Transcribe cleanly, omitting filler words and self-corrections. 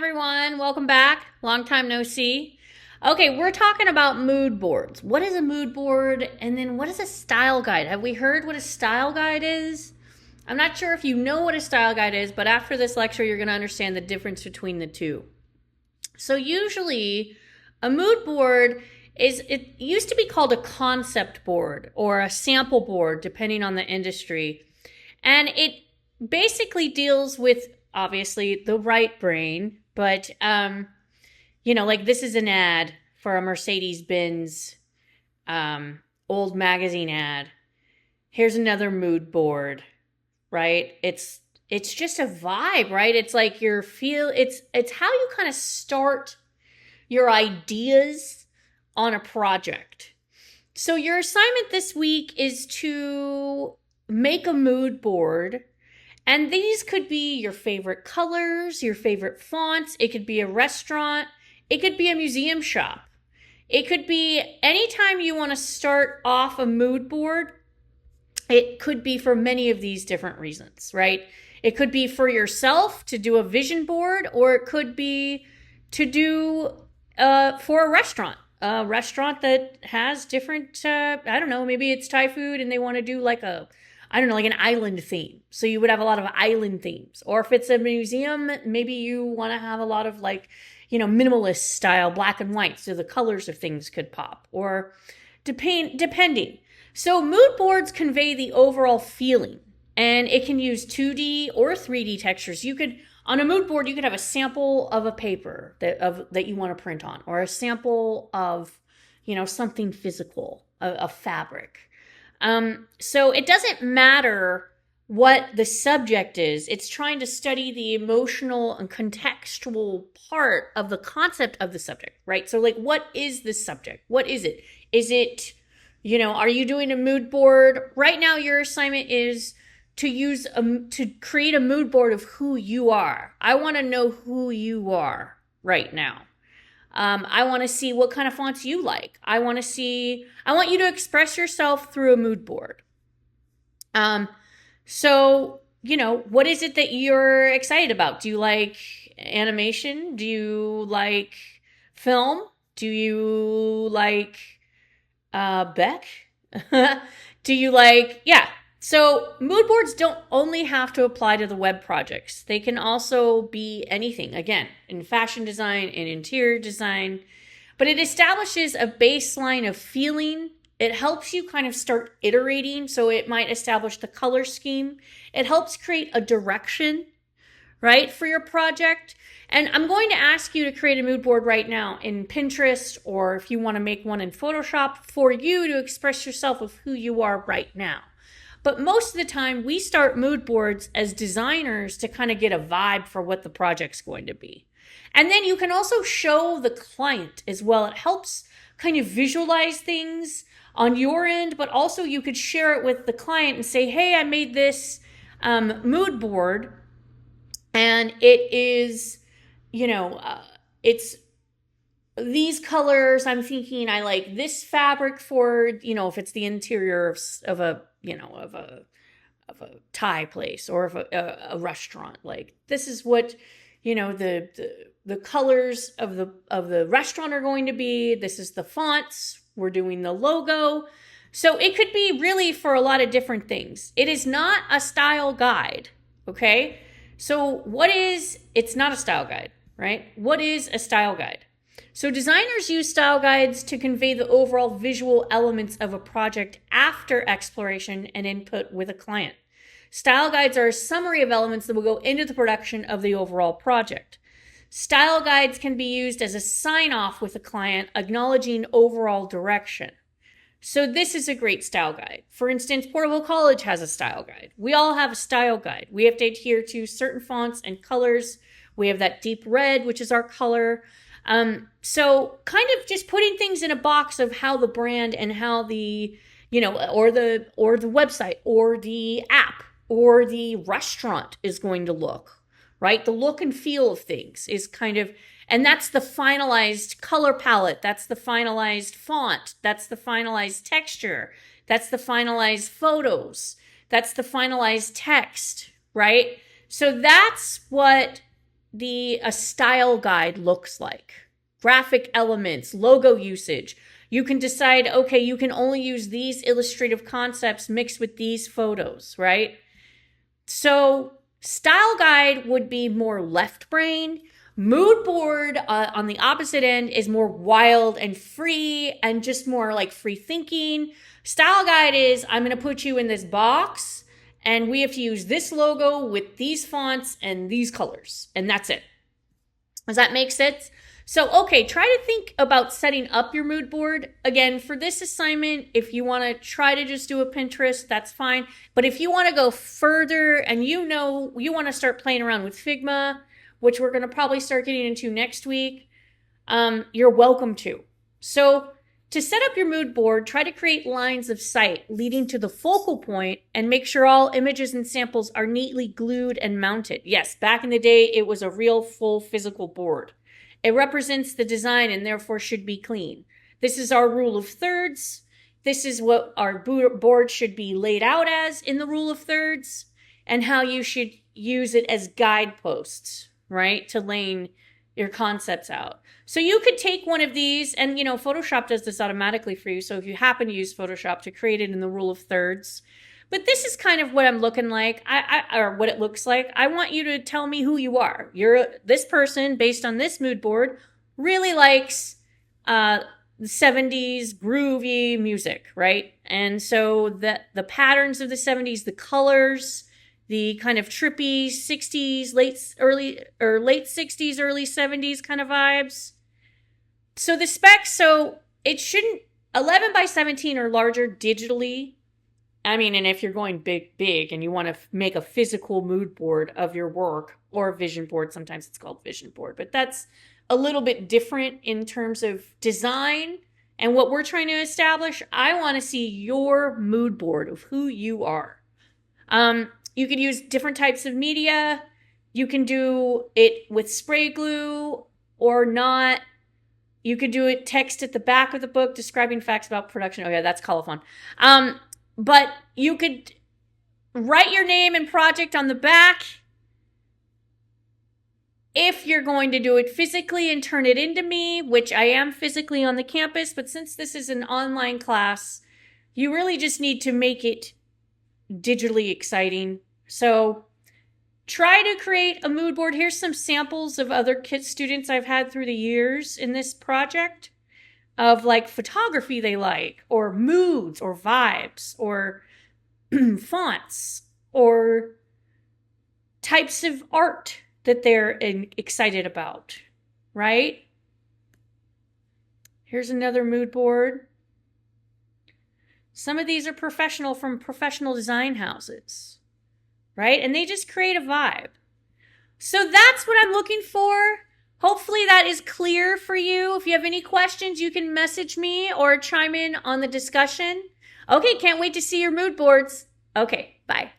everyone. Welcome back. Long time no see. Okay, we're talking about mood boards. What is a mood board? And then what is a style guide? Have we heard what a style guide is? I'm not sure if you know what a style guide is, but after this lecture, you're going to understand the difference between the two. So usually a mood board it used to be called a concept board or a sample board, depending on the industry. And it basically deals with, obviously, the right brain, but, like this is an ad for a Mercedes-Benz old magazine ad. Here's another mood board, right? It's just a vibe, right? It's like it's how you kind of start your ideas on a project. So your assignment this week is to make a mood board. And these could be your favorite colors, your favorite fonts. It could be a restaurant. It could be a museum shop. It could be anytime you want to start off a mood board. It could be for many of these different reasons, right? It could be for yourself to do a vision board, or it could be to do for a restaurant that has different, maybe it's Thai food and they want to do like an island theme. So you would have a lot of island themes. Or if it's a museum, maybe you want to have a lot of minimalist style, black and white. So the colors of things could pop, or depending. So mood boards convey the overall feeling, and it can use 2D or 3D textures. On a mood board, you could have a sample of a paper that you want to print on, or a sample of, something physical, a fabric. So it doesn't matter what the subject is. It's trying to study the emotional and contextual part of the concept of the subject, right? So what is the subject? What is it? Is it, are you doing a mood board? Right now, your assignment is to create a mood board of who you are. I want to know who you are right now. I want to see what kind of fonts you like. I want you to express yourself through a mood board. So, what is it that you're excited about? Do you like animation? Do you like film? Do you like Beck? Do you like, yeah. So mood boards don't only have to apply to the web projects. They can also be anything, again, in fashion design, in interior design. But it establishes a baseline of feeling. It helps you kind of start iterating. So it might establish the color scheme. It helps create a direction, right, for your project. And I'm going to ask you to create a mood board right now in Pinterest, or if you want to make one in Photoshop, for you to express yourself of who you are right now. But most of the time, we start mood boards as designers to kind of get a vibe for what the project's going to be. And then you can also show the client as well. It helps kind of visualize things on your end, but also you could share it with the client and say, hey, I made this mood board, and it is, it's these colors. I'm thinking I like this fabric for, if it's the interior of a Thai place, or of a restaurant. Like, this is what, the colors of the restaurant are going to be. This is the fonts. We're doing the logo. So it could be really for a lot of different things. It is not a style guide. Okay. So it's not a style guide, right? What is a style guide? So designers use style guides to convey the overall visual elements of a project after exploration and input with a client. Style guides are a summary of elements that will go into the production of the overall project. Style guides can be used as a sign-off with a client, acknowledging overall direction. So this is a great style guide. For instance, Portable College has a style guide. We all have a style guide. We have to adhere to certain fonts and colors. We have that deep red, which is our color. So kind of just putting things in a box of how the brand and how the, or the website or the app or the restaurant is going to look, right? The look and feel of things is kind of, and that's the finalized color palette. That's the finalized font. That's the finalized texture. That's the finalized photos. That's the finalized text, right? So that's what a style guide looks like. Graphic elements, logo usage. You can decide, okay, you can only use these illustrative concepts mixed with these photos, right? So style guide would be more left brain. Mood board on the opposite end is more wild and free and just more like free thinking. Style guide is, I'm going to put you in this box and we have to use this logo with these fonts and these colors. And that's it. Does that make sense? So, okay, try to think about setting up your mood board. Again, for this assignment, if you want to try to just do a Pinterest, that's fine. But if you want to go further and you want to start playing around with Figma, which we're going to probably start getting into next week, you're welcome to. So to set up your mood board, try to create lines of sight leading to the focal point and make sure all images and samples are neatly glued and mounted. Yes, back in the day, it was a real full physical board. It represents the design and therefore should be clean. This is our rule of thirds. This is what our board should be laid out as in the rule of thirds and how you should use it as guideposts, right? To laying your concepts out. So you could take one of these and, Photoshop does this automatically for you. So if you happen to use Photoshop to create it in the rule of thirds, but this is kind of what I'm looking like, or what it looks like. I want you to tell me who you are. This person, based on this mood board, really likes the 70s groovy music, right? And so the patterns of the 70s, the colors, the kind of trippy 60s, late 60s, early 70s kind of vibes. So the specs, it shouldn't, 11 by 17 or larger digitally. I mean, and if you're going big and you want to make a physical mood board of your work or a vision board, sometimes it's called vision board, but that's a little bit different in terms of design and what we're trying to establish. I want to see your mood board of who you are. You could use different types of media. You can do it with spray glue or not. You could do it text at the back of the book describing facts about production. Oh yeah, that's colophon. But you could write your name and project on the back if you're going to do it physically and turn it into me, which I am physically on the campus. But since this is an online class, you really just need to make it digitally exciting. So try to create a mood board. Here's some samples of other students I've had through the years in this project, of like photography they like, or moods, or vibes, or fonts, or types of art that they're excited about, right? Here's another mood board. Some of these are from professional design houses, right? And they just create a vibe. So that's what I'm looking for. Hopefully that is clear for you. If you have any questions, you can message me or chime in on the discussion. Okay, can't wait to see your mood boards. Okay, bye.